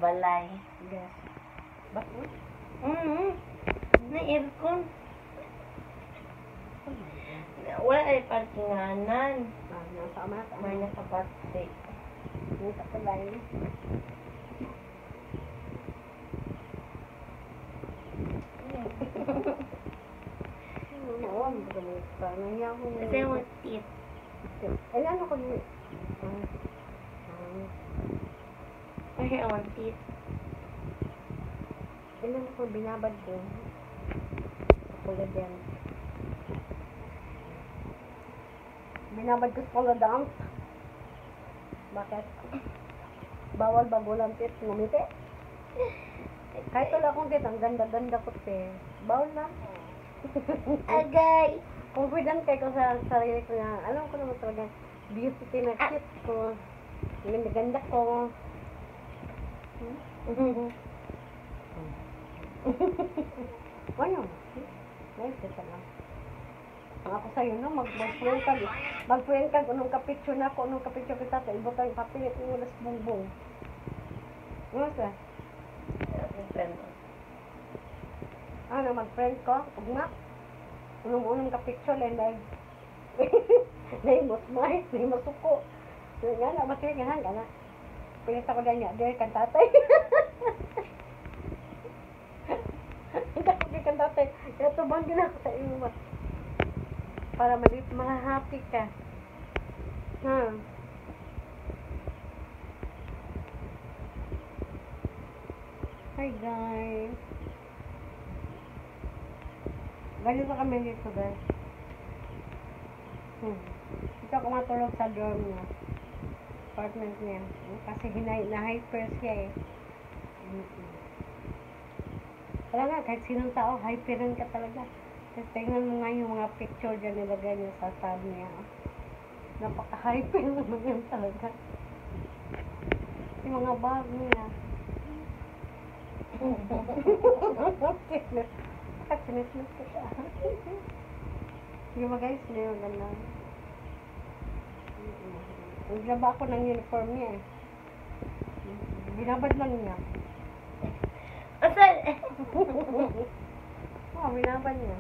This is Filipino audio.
Balay. Yes. Bato? Na aircon. Wala ay parkinganan. Nasa amat. May nakaparte. Nasa palay. Kasi mo tit. Ano ko yun? Ay, I want tit. Ilan ko binabad ko? Pula din. Binabad ko sa pula dump. Bakit? Bawal ba bulang tit? Ngumiti? Kahit wala akong tit, ang ganda-ganda ko tit. Bawal na. Agay! Confident kayo sa sarili ko na, alam ko naman talaga, beauty na cute ko. Ganda-ganda ko. Ano? Nice ka lang. Ako sa'yo, no? Mag-friend ka. Mag-friend ka. Anong kapitsyo na ako. Anong kapitsyo kita. Sa ibo tayo papilit mo nas bumbong. Ano sa? Friend. Ano, mag-friend ko? Ugma? Unong-unong kapitsyo. Lenday. Lenday mo smart. Lenday mo suko. Nga na, masirigahan ka na. Pilit ako dyan niya. Dahil kantatay. Hindi ako kay kantatay. Kaya tubang din ako sa iyo. Para mga happy ka. Hi guys. Ganito kami dito guys. Ito ako matulog sa dorm niya. Apartment niya. Kasi na-hyper siya eh. Wala nga, kahit sinong tao, hyperin ka talaga. Kasi tingnan mo nga yung mga picture dyan nilagay niya sa tab niya. Napaka-hyper naman yan talaga. Yung mga bag niya. Sinismis ko siya. Hindi ba guys? Hindi mo ganda. Naglaba ako ng uniform niya eh. Binabad lang niya. Asan? Binabad niya.